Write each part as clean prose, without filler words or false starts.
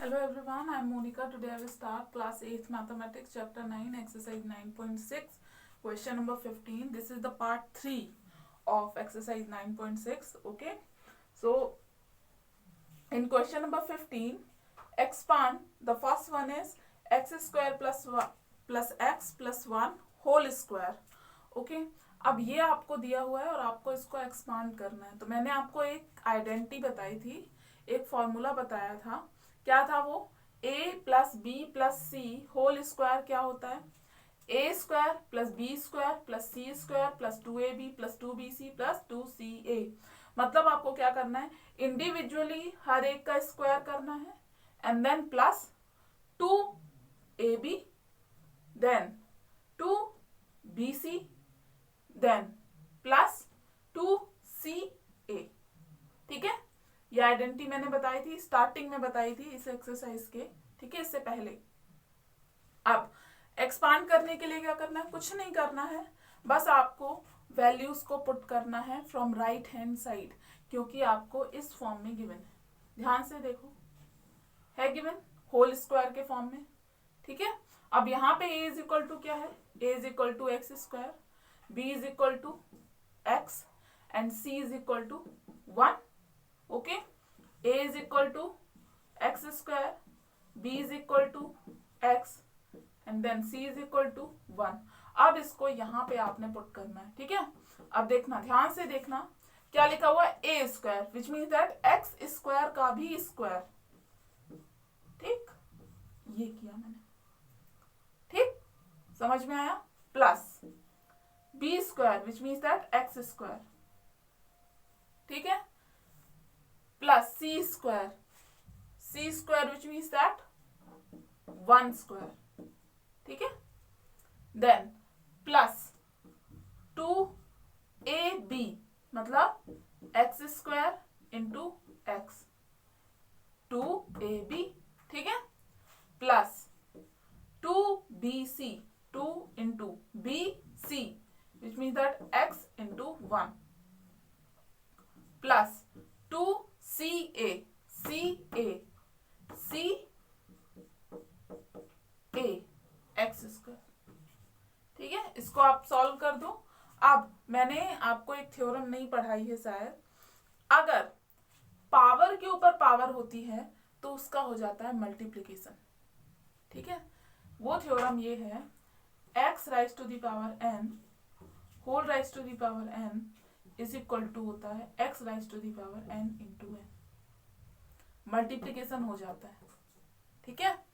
Hello everyone, I am Monica. Today I will start class 8th mathematics chapter 9 exercise 9.6 question number 15. This is the part 3 of exercise 9.6. Okay, so in question number 15, expand. The first one is x square plus 1 plus x plus 1 whole square. Okay, अब ये आपको दिया हुआ है और आपको इसको expand करना है. तो मैंने आपको एक आइडेंटिटी बताई थी, एक फॉर्मूला बताया था. क्या था वो? a plus b plus c whole square क्या होता है? A square plus b square plus c square plus 2ab plus 2bc plus 2ca. मतलब आपको क्या करना है? इंडिविजुअली हर एक का स्क्वायर करना है and then plus 2ab then 2bc then plus 2ca. ठीक है, ये आइडेंटिटी मैंने बताई थी, स्टार्टिंग में बताई थी इस एक्सरसाइज के. ठीक है, इससे पहले. अब एक्सपांड करने के लिए क्या करना है? कुछ नहीं करना है, बस आपको वैल्यूज को पुट करना है फ्रॉम राइट हैंड साइड, क्योंकि आपको इस फॉर्म में गिवन है. ध्यान से देखो, है गिवन होल स्क्वायर के फॉर्म में. ठीक है, अब यहाँ पे a इज इक्वल टू क्या है? a is equal to x square, b is equal to x and c is equal to 1. Okay, a is equal to x square, b is equal to x and then c is equal to 1. अब इसको यहाँ पे आपने put करना है. ठीक है, अब देखना, ध्यान से देखना, क्या लिखा हुआ है? a square which means that x square का भी स्क्वायर. ठीक, ये किया मैंने. ठीक, समझ में आया? Plus b square which means that x square. ठीक है, plus c square which means that 1 square. ठीक है, देन प्लस 2ab मतलब x square into x 2ab. ठीक है, plus 2bc 2 into bc which means that x into 1 plus 2ca x square. ठीक है, इसको आप सॉल्व कर दो. अब मैंने आपको एक थ्योरम नहीं पढ़ाई है शायद. अगर पावर के ऊपर पावर होती है तो उसका हो जाता है मल्टीप्लिकेशन. ठीक है, वो थ्योरम ये है, x raise to the power n whole raise to the power n is equal to होता है x raise to the power n into n. Multiplication हो जाता है. ठीक है,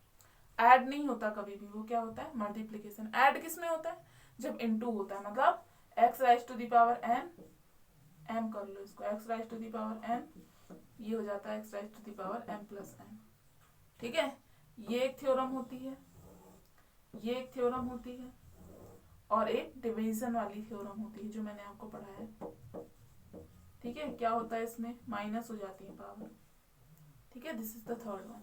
ऐड नहीं होता कभी भी, वो क्या होता है? मल्टीप्लिकेशन. ऐड किस में होता है? जब इनटू होता है, मतलब x raise to the power n, m कर लो इसको, x raise to the power n, ये हो जाता है x raise to the power m plus n. ठीक है, ये एक थ्योरम होती है, ये एक थ्योरम होती है, और एक डिवीजन वाली थ्योरम होती है जो मैंने आपको पढ़ाया है. ठीक है, क्या होता है इसमें? माइनस हो जाती है पावर. ठीक है, this is the third one.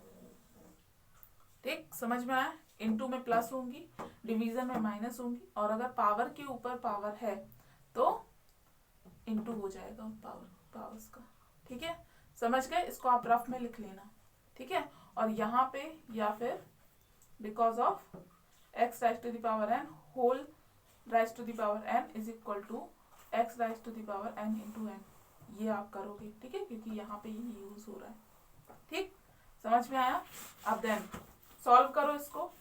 ठीक, समझ में आया? इनटू में प्लस होंगी, डिवीजन में माइनस होंगी, और अगर पावर के ऊपर पावर है तो इनटू हो जाएगा पावर्स का. ठीक है, समझ गए? इसको आप रफ में लिख लेना. ठीक है, और यहाँ पे या फिर because of x raise to the power n whole raise to the power n is equal to x raise to the power n into n, ये आप करोगे. ठीक है, क्योंकि यहाँ पे ये यूज हो रहा है. ठीक, समझ में आया? अब देन सॉल्व करो इसको.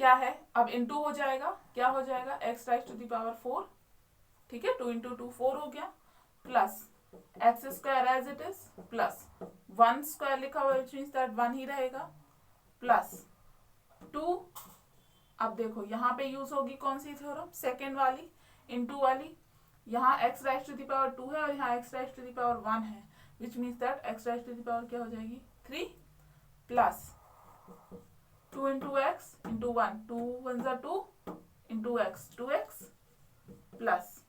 क्या है? अब इनटू हो जाएगा, क्या हो जाएगा? x raise to the power 4. ठीक है, 2 इंटू 2 4 हो गया, plus x square as it is, plus 1 square लिखा हुआ है विच मीन्स दैट 1 ही रहेगा, प्लस 2. अब देखो यहाँ पे यूज होगी कौन सी थ्योरम? सेकेंड वाली, इनटू वाली. यहाँ x raise to the power 2 है और यहाँ x raise to the power 1 है, which means that x raise to the power क्या हो जाएगी? 3 प्लस 2 इंटू एक्स इंटू 1, 2 1 जा 2 इंटू एक्स 2x प्लस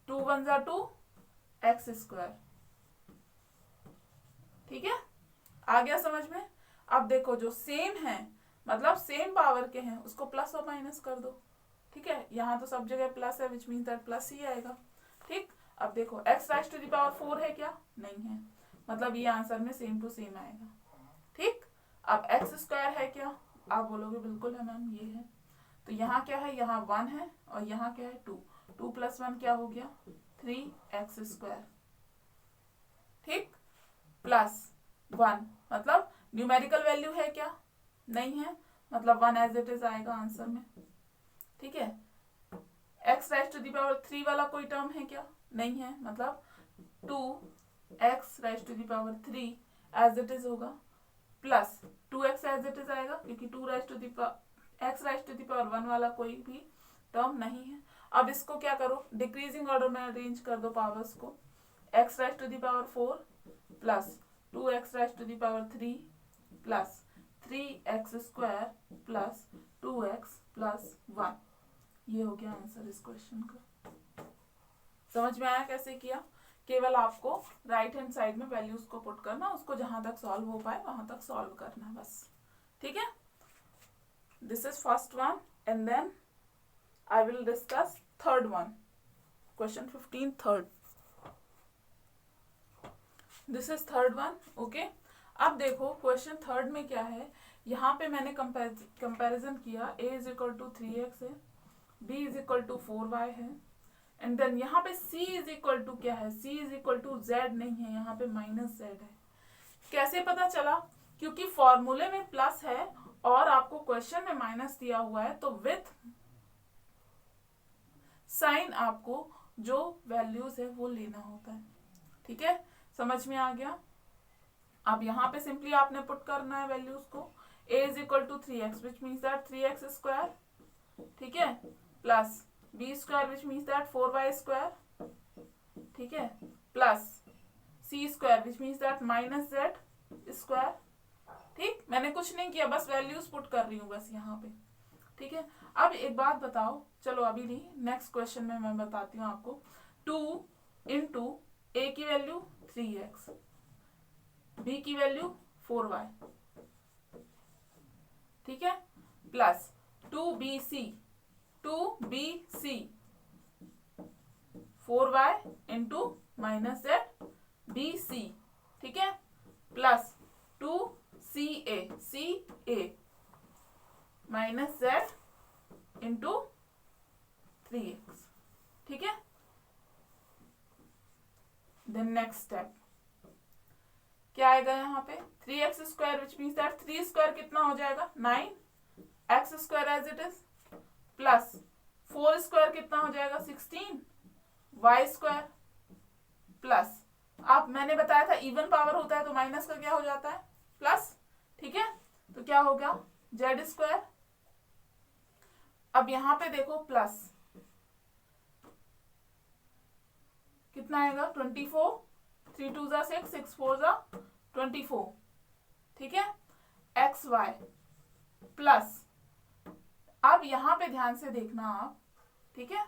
2 1 जा 2 एक्स स्क्वायर. ठीक है, आ गया समझ में? अब देखो जो सेम है, मतलब सेम पावर के हैं, उसको प्लस और माइनस कर दो. ठीक है, यहाँ तो सब जगह प्लस है विच मीन्स दैट प्लस ही आएगा. ठीक, अब देखो x raise to the power 4 है क्या? नहीं है. मतलब ये आंसर में सेम टू सेम आएगा। ठीक, अब एक्स स्क्वायर है क्या, आप बोलोगे बिल्कुल है मैम ये है। तो यहाँ क्या है, यहाँ 1 है और यहाँ क्या है 2। 2 + 1 क्या हो गया 3x²। ठीक, +1 मतलब न्यूमेरिकल वैल्यू है क्या, नहीं है, मतलब 1 एज इट इज आएगा आंसर में। ठीक है, x⁻³ वाला कोई टर्म है क्या, नहीं है, मतलब 2x⁻³ एज इट इज होगा, plus 2x as it is आएगा क्योंकि x⁻1 वाला कोई भी टर्म नहीं है। अब इसको क्या करो, डिक्रीजिंग ऑर्डर में अरेंज कर दो पावर्स को, x⁻4 plus 2x⁻³ plus 3x² plus 2x plus 1। ये हो गया आंसर इस क्वेश्चन का। समझ में आया कैसे किया, केवल आपको राइट हैंड साइड में वैल्यूज को पुट करना, उसको जहां तक सॉल्व हो पाए वहां तक सॉल्व करना है बस। ठीक है, this is first one and then I will discuss third one, question 15 third. This is third one. Okay, अब देखो क्वेश्चन थर्ड में क्या है, यहाँ पे मैंने कंपैरिजन किया, a = 3x है, b = 4y है, एंड देन यहाँ पे c = क्या है, c = z नहीं है, यहाँ पे -z है। कैसे पता चला, क्योंकि फॉर्मूले में प्लस है और आपको क्वेश्चन में माइनस दिया हुआ है, तो विथ साइन आपको जो वैल्यूज है वो लेना होता है। ठीक है, समझ में आ गया। अब यहाँ पे सिंपली आपने पुट करना है वैल्यूज को, a = 3x which means that 3x², ठीक है, plus b² which means that 4y², ठीक है, plus c² which means that -z²। ठीक, मैंने कुछ नहीं किया, बस वैल्यूज पुट कर रही हूँ बस यहाँ पे। ठीक है, अब एक बात बताओ, चलो अभी नहीं, नेक्स्ट क्वेश्चन में मैं बताती हूँ आपको। 2 × a की वैल्यू 3x, b की वैल्यू 4y, ठीक है, plus 2bc 4y × -z bc, ठीक है, प्लस 2ca -z × 3x। ठीक है, देन नेक्स्ट स्टेप क्या आएगा यहाँ पे, 3x² विच मीन्स दैट 3² कितना हो जाएगा 9x² as it is, plus 4² कितना हो जाएगा 16y², प्लस अब मैंने बताया था इवन पावर होता है तो माइनस का क्या हो जाता है प्लस। ठीक है, तो क्या होगा z²। अब यहाँ पे देखो प्लस कितना आएगा 24, 3 2 = 6, 6 4 = 24, ठीक है, xy प्लस, अब यहाँ पे ध्यान से देखना आप, ठीक है,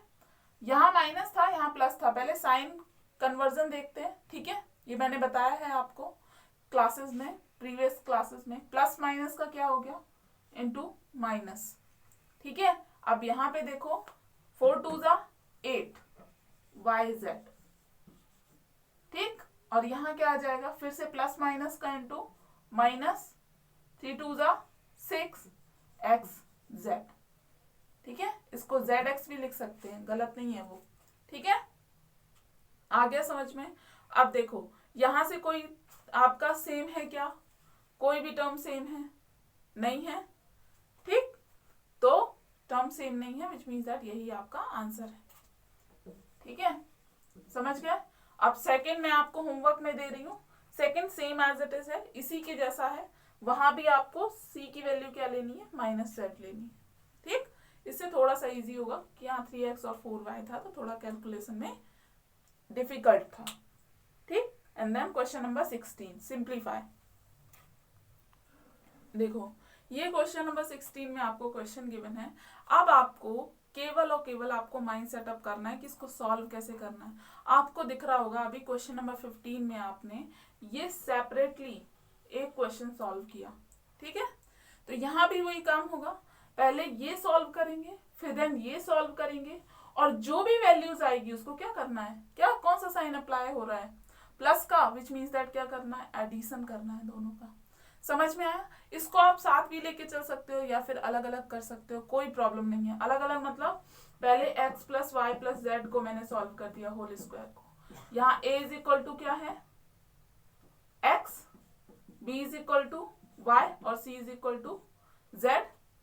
यहाँ माइनस था यहाँ प्लस था, पहले साइन कन्वर्जन देखते हैं। ठीक है, ये मैंने बताया है आपको क्लासेस में, प्रीवियस क्लासेस में, प्लस माइनस का क्या हो गया इनटू माइनस। ठीक है, अब यहाँ पे देखो 4 2 = 8 yz, ठीक, और यहाँ क्या आ जाएगा फिर से प्लस माइनस का इनटू माइनस 3 2 = 6 xz। ठीक है, इसको zx भी लिख सकते हैं, गलत नहीं है वो। ठीक है, आ गया समझ में। अब देखो यहां से कोई आपका सेम है क्या, कोई भी टर्म सेम है नहीं है, ठीक, तो टर्म सेम नहीं है विच मीन्स दैट यही आपका आंसर है। ठीक है, समझ गए। अब सेकंड मैं आपको होमवर्क में दे रही हूँ, second same as it is है, इसी के जैसा है, वहां भी आपको c की वैल्यू क्या लेनी है -z लेनी है। ठीक, इससे थोड़ा सा इजी होगा कि यहाँ 3x और 4y था तो थोड़ा कैलकुलेशन में डिफिकल्ट था। ठीक, and then question number 16 simplify. देखो ये क्वेश्चन नंबर 16 में आपको क्वेश्चन गिवन है, अब आपको केवल और केवल आपको माइंड सेटअप करना है कि इसको सॉल्व कैसे करना है। आपको दिख रहा होगा अभी क्वेश्चन नंबर 15 में आपने ये सेपरेटली एक क्वेश्चन सॉल्व किया। ठीक है, तो यहाँ भी वही काम होगा, पहले ये सॉल्व करेंगे फिर देन ये सॉल्व करेंगे, और जो भी वैल्यूज आएगी उसको क्या करना है, क्या कौन सा साइन अप्लाई हो रहा है प्लस का, विच मीन्स दैट क्या करना है, एडिशन करना है दोनों का। समझ में आया? इसको आप साथ भी लेके चल सकते हो या फिर अलग अलग कर सकते हो, कोई प्रॉब्लम नहीं है। अलग अलग मतलब पहले x plus y plus z को मैंने सॉल्व कर दिया होल स्क्वायर को। यहाँ a इज इक्वल टू क्या है, x, b is equal to y और c is equal to z।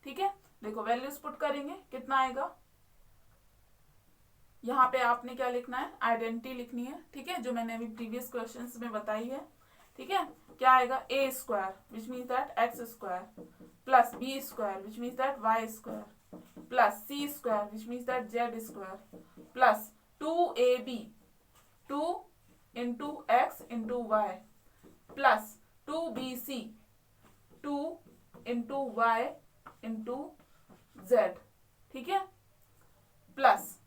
ठीक है, देखो वैल्यूज पुट करेंगे, कितना आएगा, यहाँ पे आपने क्या लिखना है, आइडेंटिटी लिखनी है। ठीक है, जो मैंने अभी प्रीवियस क्वेश्चंस में बताई है। ठीक है, क्या आएगा, a square which means that x square plus b square which means that y square plus c square which means that z square plus 2ab 2 into x into y plus 2bc 2 into y into z. ठीक है, plus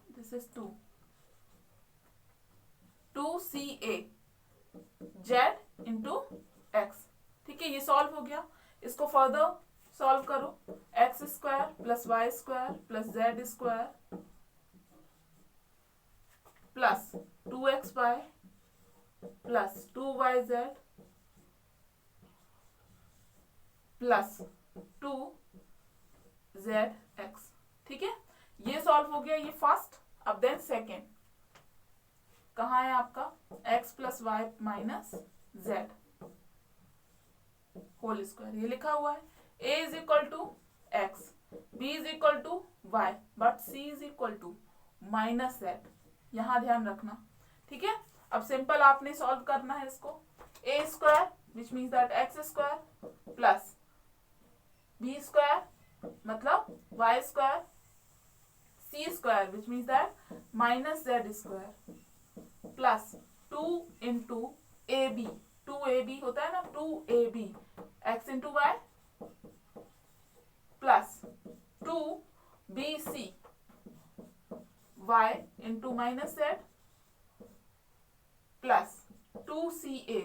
this is 2ca z into x. ठीक है, ये solve हो गया। इसको further solve करो, x square plus y square plus z square plus 2xy plus 2yz plus 2zx। ठीक है, ये सॉल्व हो गया, ये फर्स्ट। अब देन सेकेंड, कहाँ है आपका, x plus y minus z whole square, ये लिखा हुआ है। a is equal to x, b is equal to y, but c is equal to minus z, यहाँ ध्यान रखना। ठीक है, अब सिंपल आपने सॉल्व करना है इसको। a square which means that x square plus b square मतलब y square, c square which means that minus z square plus 2 into a b, 2ab होता है ना, 2ab x into y plus 2bc y into minus z plus 2ca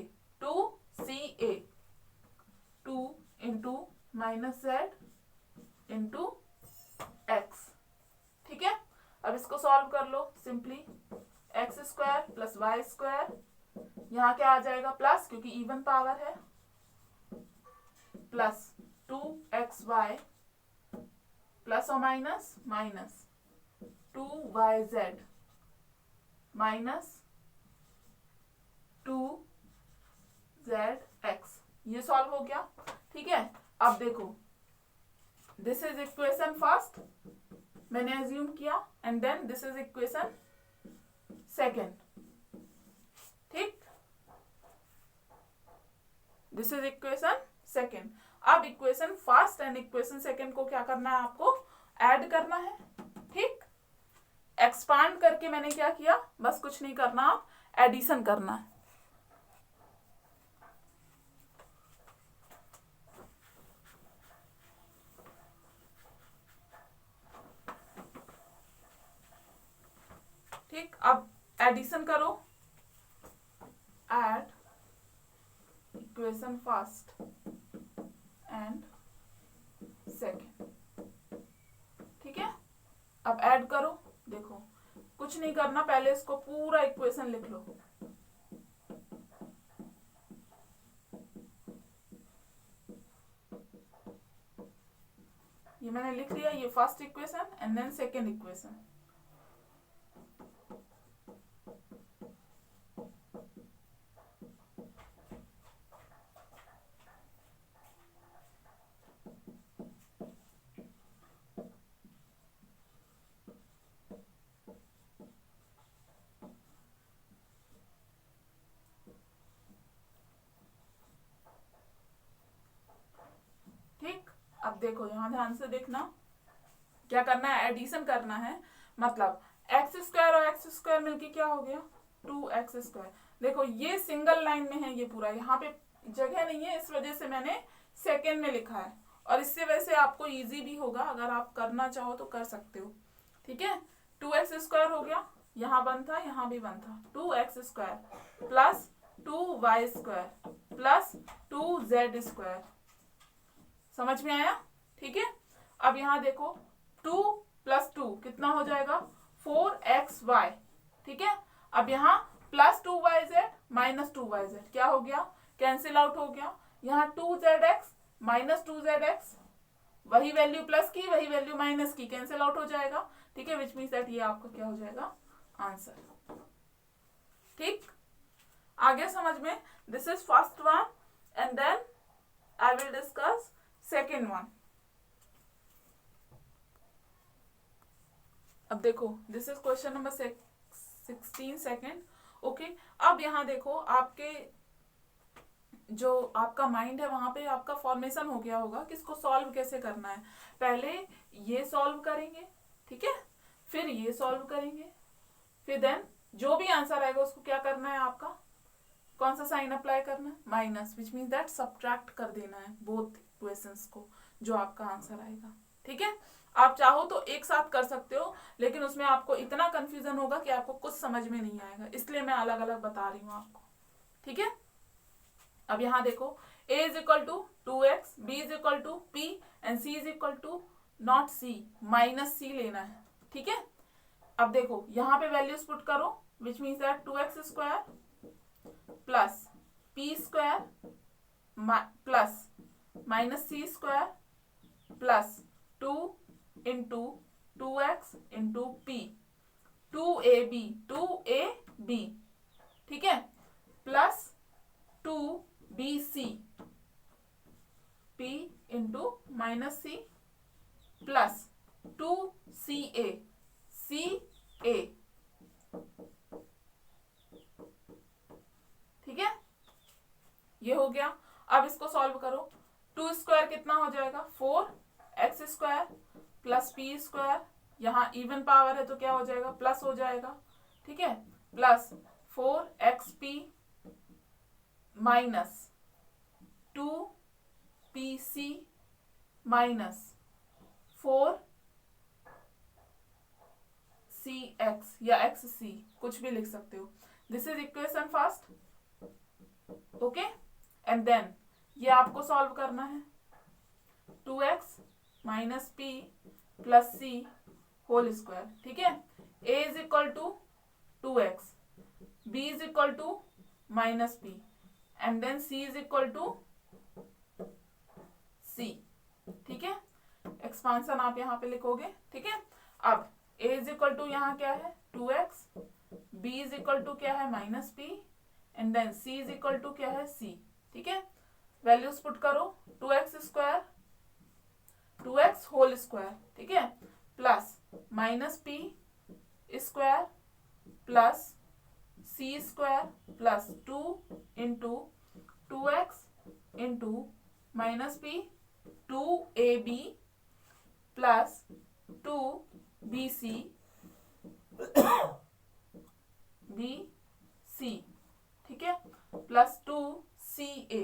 2 into minus z into x. ठीक है, अब इसको solve कर लो simply. X square plus y square, यहाँ क्या आ जाएगा, प्लस, क्योंकि इवन पावर है, प्लस 2xy प्लस और minus minus 2yz minus 2zx। ये सॉल्व हो गया। ठीक है, अब देखो, दिस इज इक्वेशन फर्स्ट मैंने एज्यूम किया, and then this is equation second. ठीक, दिस इज इक्वेशन सेकेंड। अब equation first and equation second को क्या करना है, आपको ऐड करना है। ठीक, एक्सपांड करके मैंने क्या किया, बस कुछ नहीं करना, आप एडिशन करना है। ठीक, अब एडिशन करो, add equation first and second. ठीक है, अब ऐड करो, देखो कुछ नहीं करना, पहले इसको पूरा इक्वेशन लिख लो। ये मैंने लिख लिया, ये first equation and then second equation. अब देखो, यहाँ ध्यान से देखना, क्या करना है, एडिशन करना है। मतलब एक्स स्क्वायर और एक्स स्क्वायर मिलके क्या हो गया, 2x स्क्वायर। देखो ये सिंगल लाइन में है, ये पूरा, यहाँ पे जगह नहीं है, इस वजह से मैंने सेकेंड में लिखा है, और इससे वैसे आपको इजी भी होगा, अगर आप करना चाहो तो कर सकते हो। ठीक है, 2x स्क्वायर हो गया, यहाँ वन था, यहाँ भी वन था, 2x square plus 2y square plus 2z square. समझ में आया? ठीक है, अब यहाँ देखो 2 प्लस 2 कितना हो जाएगा, 4xy। ठीक है, अब यहाँ प्लस 2yz माइनस 2yz क्या हो गया, कैंसिल आउट हो गया। यहाँ 2zx माइनस 2zx, वही वैल्यू प्लस की वही वैल्यू माइनस की, कैंसिल आउट हो जाएगा। ठीक है, विच मीन्स दैट ये आपका क्या हो जाएगा, आंसर। ठीक, आगे समझ में। This is first one and then I will discuss second one. अब देखो, this is question number 16 second. Okay, अब यहाँ देखो, आपके जो आपका माइंड है वहां पे आपका फॉर्मेशन हो गया होगा कि इसको सॉल्व कैसे करना है। पहले ये सॉल्व करेंगे, ठीक है, फिर ये सॉल्व करेंगे, फिर देन जो भी आंसर आएगा उसको क्या करना है, आपका कौन सा साइन अप्लाई करना है, minus, which means that subtract कर देना है बोथ इक्वेशंस को, जो आपका आंसर आएगा। ठीक है, आप चाहो तो एक साथ कर सकते हो, लेकिन उसमें आपको इतना कंफ्यूजन होगा कि आपको कुछ समझ में नहीं आएगा, इसलिए मैं अलग अलग बता रही हूँ आपको। ठीक है, अब यहाँ देखो, a is equal to 2x, b is equal to p and c is equal to not c, minus c लेना है। ठीक है, अब देखो यहाँ पे वैल्यूज पुट करो, विच means that 2x square plus p square plus minus c square plus 2 into 2x into p, 2ab, ठीक है, plus 2bc, p into minus c plus 2ca, ca, ठीक है, ये हो गया। अब इसको सॉल्व करो, 2 स्क्वायर कितना हो जाएगा, 4x square plus p square, यहाँ इवन पावर है तो क्या हो जाएगा, प्लस हो जाएगा। ठीक है, plus 4xp minus 2pc minus 4cx या xc, कुछ भी लिख सकते हो। This is equation first. Okay, and then ये आपको सॉल्व करना है, 2x minus p plus c whole square. ठीक है, a is equal to 2x, b is equal to minus p and then c is equal to c। ठीक है, expansion आप यहाँ पे लिखोगे। ठीक है, अब a इज इक्वल टू यहाँ क्या है, 2x, b is equal to क्या है, minus p and then c is equal to क्या है, c। ठीक है, वैल्यूज पुट करो, 2x square, 2x whole square, ठीक है, plus minus p square plus c square plus 2 into 2x into minus p, 2ab plus 2bc bc, ठीक है, plus 2ca।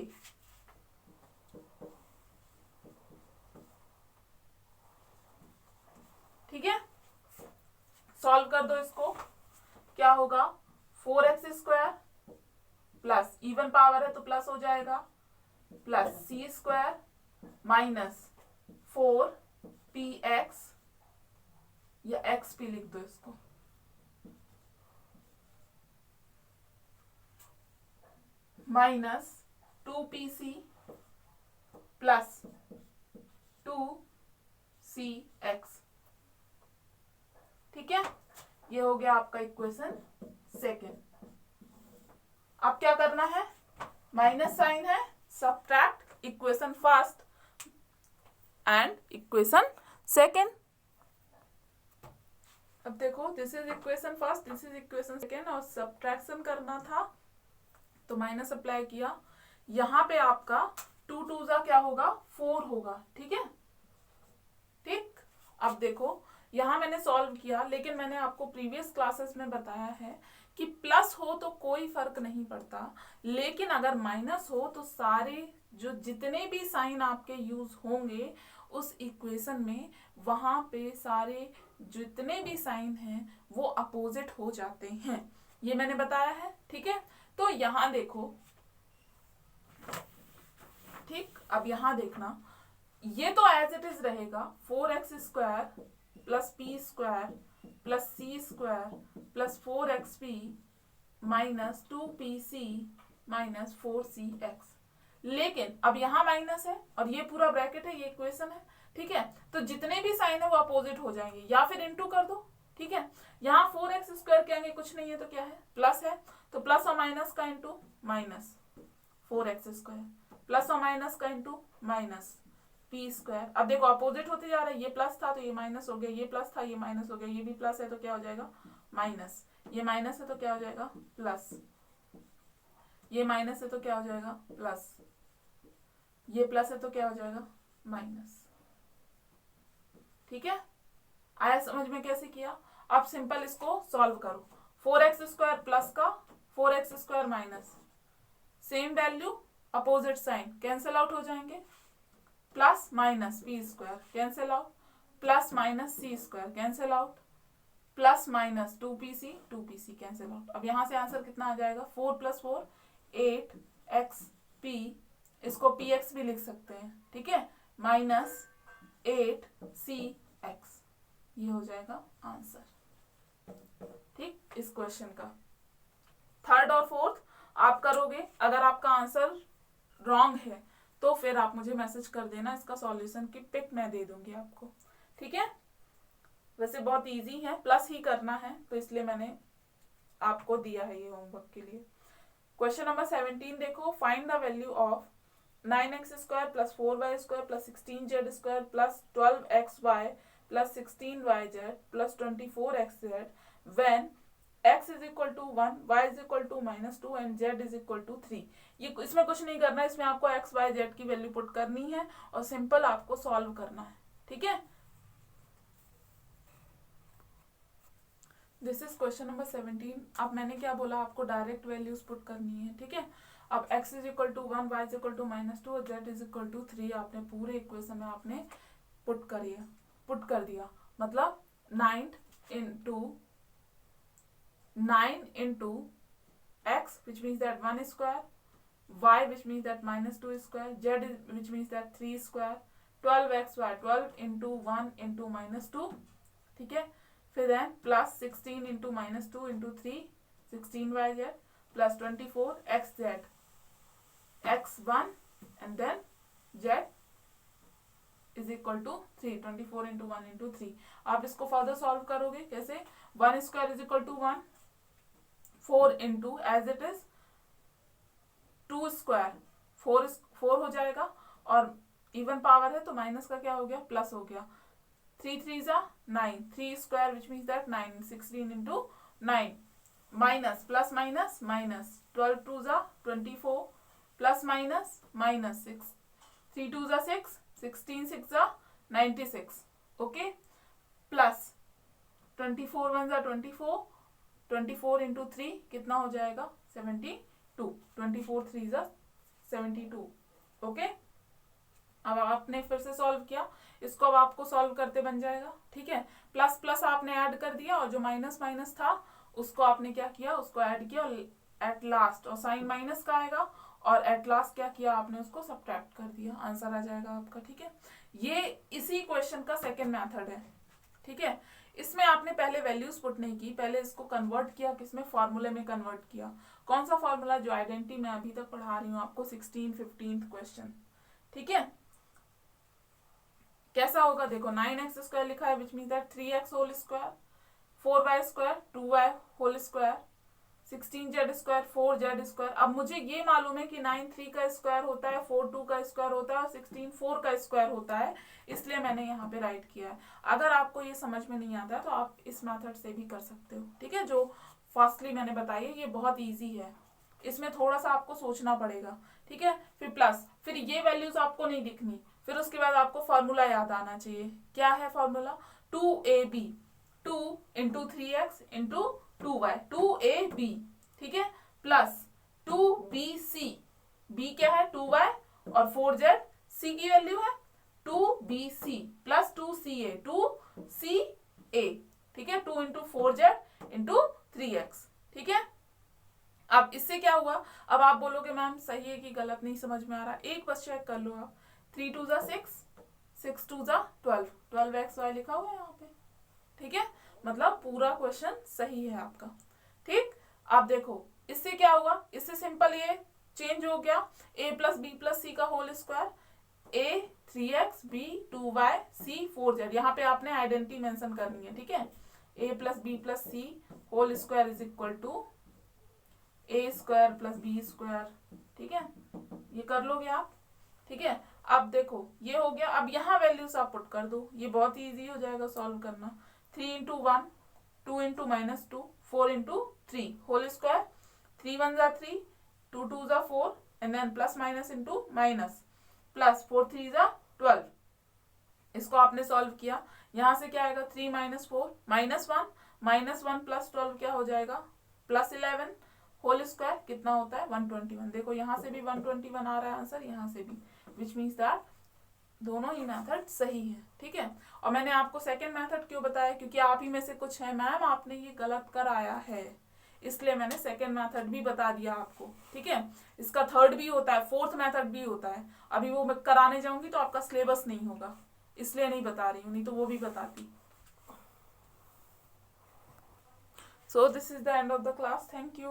ठीक है, सॉल्व कर दो इसको, क्या होगा, 4x square plus even power है तो प्लस हो जाएगा, plus c square minus 4px या xp लिख दो इसको, माइनस 2pc प्लस 2cx। ठीक है, ये हो गया आपका इक्वेशन सेकेंड। अब क्या करना है, माइनस साइन है, subtract equation first and equation second. अब देखो, this is equation first, this is equation second, और सब्ट्रैक्शन करना था तो माइनस अप्लाई किया। यहाँ पे आपका 2 2 क्या होगा, 4 होगा। ठीक है, ठीक, अब देखो यहाँ मैंने सॉल्व किया, लेकिन मैंने आपको प्रीवियस क्लासेस में बताया है कि प्लस हो तो कोई फर्क नहीं पड़ता, लेकिन अगर माइनस हो तो सारे जो जितने भी साइन आपके यूज होंगे उस इक्वेशन में, वहां पे सारे जितने भी साइन हैं वो अपोजिट हो जाते हैं, ये मैंने बताया है। ठीक है, तो यहाँ देखो, ठीक, अब यहाँ देखना, ये तो एज इट इज रहेगा, 4x square plus p square plus c square plus 4xp minus 2pc minus 4cx। लेकिन अब यहाँ माइनस है और ये पूरा ब्रैकेट है, ये इक्वेशन है, ठीक है। तो जितने भी साइन है वो अपोजिट हो जाएंगे, या फिर इनटू कर दो, ठीक है। यहाँ 4x स्क्वायर के आगे कुछ नहीं है तो क्या है, प्लस है, तो प्लस और माइनस का into minus 4x square, plus और माइनस का इंटू माइनस पी स्क्वायर। अब देखो अपोजिट होते जा रहा है, ये प्लस था तो ये माइनस हो गया, ये प्लस था ये माइनस हो गया, ये भी प्लस है तो क्या हो जाएगा माइनस, ये माइनस है तो क्या हो जाएगा प्लस, ये माइनस है तो क्या हो जाएगा प्लस, ये प्लस है तो क्या हो जाएगा माइनस। ठीक है, आया समझ में कैसे किया। अब सिंपल इसको सॉल्व करो। 4x स्क्वायर प्लस का 4x square minus, same value opposite sign, cancel out हो जाएंगे, plus minus p square cancel out, plus minus c square cancel out, plus minus 2pc cancel out. अब यहां से answer कितना आ जाएगा, 4 + 4 8xp, इसको px भी लिख सकते हैं, ठीक है, माइनस 8cx, ये हो जाएगा आंसर। ठीक, इस क्वेश्चन का थर्ड और फोर्थ आप करोगे। अगर आपका आंसर रॉन्ग है तो फिर आप मुझे मैसेज कर देना, इसका सॉल्यूशन की पिक मैं दे दूंगी आपको, ठीक है। वैसे बहुत इजी है, प्लस ही करना है तो इसलिए मैंने आपको दिया है ये होमवर्क के लिए। क्वेश्चन नंबर 17 देखो, find the value of 9x square plus 4y square plus 16z square plus 12xy plus 16yz plus 24xz when x is equal to 1, y is equal to -2 and z is equal to 3। ये इसमें कुछ नहीं करना है, इसमें आपको x y z की value put करनी है और सिंपल आपको सॉल्व करना है, ठीक है। This is question number 17। अब मैंने क्या बोला, आपको डायरेक्ट वैल्यूज पुट करनी है, ठीक है। अब x is equal to 1, y is equal to -2 और z इज इक्वल टू 3 आपने पूरे इक्वेशन में आपने पुट कर दिया। मतलब 9 into x which means that 1 square, y which means that -2 square, z which means that 3 square, 12xy 12 into 1 into -2, ठीक है। फिर then plus 16 into -2 into 3 16yz plus 24xz x1 and then z is equal to 3, 24 into 1 into 3। आप इसको further solve करोगे कैसे, 1 square is equal to 1, 4 into as it is 2 square 4 हो जाएगा और इवन पावर है तो माइनस का क्या हो गया प्लस हो गया, 3 3 जा 9, 3 square which means that 9, 16 into 9 minus plus minus minus 12 2 जा 24 प्लस माइनस माइनस 6, 3 2 जा 6, 16 6 जा 96, ओके, प्लस 24 1 जा 24, 24 into 3 कितना हो जाएगा 72, 24 3 जा 72, ओके। अब आपने फिर से सॉल्व किया इसको, अब आपको सॉल्व करते बन जाएगा, ठीक है। प्लस प्लस आपने ऐड कर दिया और जो माइनस माइनस था उसको आपने क्या किया, उसको ऐड किया और एट लास्ट, और साइन माइनस का आएगा और एट लास्ट क्या किया आपने, उसको सब्ट्रैक्ट कर दिया, आंसर आ जाएगा आपका, ठीक है। ये इसी क्वेश्चन का सेकेंड मेथड है, ठीक है। इसमें आपने पहले वैल्यूज पुट नहीं की, पहले इसको कन्वर्ट किया, किसमें, फॉर्मूले में कन्वर्ट किया। कौन सा फॉर्मूला, जो आइडेंटिटी मैं अभी तक पढ़ा रही हूँ आपको, 16 15 क्वेश्चन, ठीक है। कैसा होगा देखो, 9x स्क्वायर लिखा है which means that 3x whole square, 4y square 2y whole square, 16z square 4z square. अब मुझे ये मालूम है कि 9 3 का स्क्वायर होता है, 4 2 का स्क्वायर होता है और 16 4 का स्क्वायर होता है, इसलिए मैंने यहाँ पे राइट किया है। अगर आपको ये समझ में नहीं आता तो आप इस मेथड से भी कर सकते हो, ठीक है। जो फर्स्टली मैंने बताई है ये बहुत ईजी है, इसमें थोड़ा सा आपको सोचना पड़ेगा, ठीक है। फिर प्लस, फिर ये वैल्यूज आपको नहीं दिखनी, फिर उसके बाद आपको फॉर्मूला याद आना चाहिए। क्या है formula, 2ab 2 into 3x into 2y 2ab, ठीक है, प्लस 2bc, b क्या है 2y और 4z, c की वैल्यू है 2bc प्लस 2ca 2ca, ठीक है, 2 into 4z into 3x, ठीक है। अब इससे क्या हुआ, अब आप बोलोगे मैम सही है कि गलत, नहीं समझ में आ रहा, एक बस चेक कर लो आप, 3 2 जा 6, 6 2 जा 12, 12xy लिखा हुआ है यहाँ पे, ठीक है। मतलब पूरा क्वेश्चन सही है आपका, ठीक। अब देखो इससे क्या हुआ, इससे सिंपल ये चेंज हो गया, a plus b plus c का whole square, a 3x b 2y c 4z। यहाँ पे आपने आइडेंटिटी मेंशन करनी है, ठीक है। a plus b plus c whole square is equal to a square plus b square, ठीक है। ये कर लोगे आप, ठीक है। अब देखो ये हो गया, अब यहाँ वैल्यूज आप पुट कर दो, ये बहुत ही ईजी हो जाएगा सॉल्व करना। 3 into 1, 2 into -2, 4 into 3 whole square, 3 1 जा 3, 2 2 जा 4 and then plus minus into minus, plus 4 3 जा 12। इसको आपने सॉल्व किया, यहाँ से क्या आएगा 3 - 4 -1 प्लस 12 क्या हो जाएगा प्लस 11 होल स्क्वायर कितना होता है 121। देखो यहाँ से भी 121 आ रहा है आंसर, यहाँ से भी, विच मीन्स दैट दोनों ही मेथड सही है, ठीक है। और मैंने आपको सेकंड मेथड क्यों बताया, क्योंकि आप ही में से कुछ है मैम आपने ये गलत कराया है, इसलिए मैंने सेकंड मेथड भी बता दिया आपको, ठीक है। इसका थर्ड भी होता है, फोर्थ मेथड भी होता है, अभी वो मैं कराने जाऊंगी तो आपका सिलेबस नहीं होगा, इसलिए नहीं बता रही हूँ, नहीं तो वो भी बताती। So this is the end of the class. Thank you.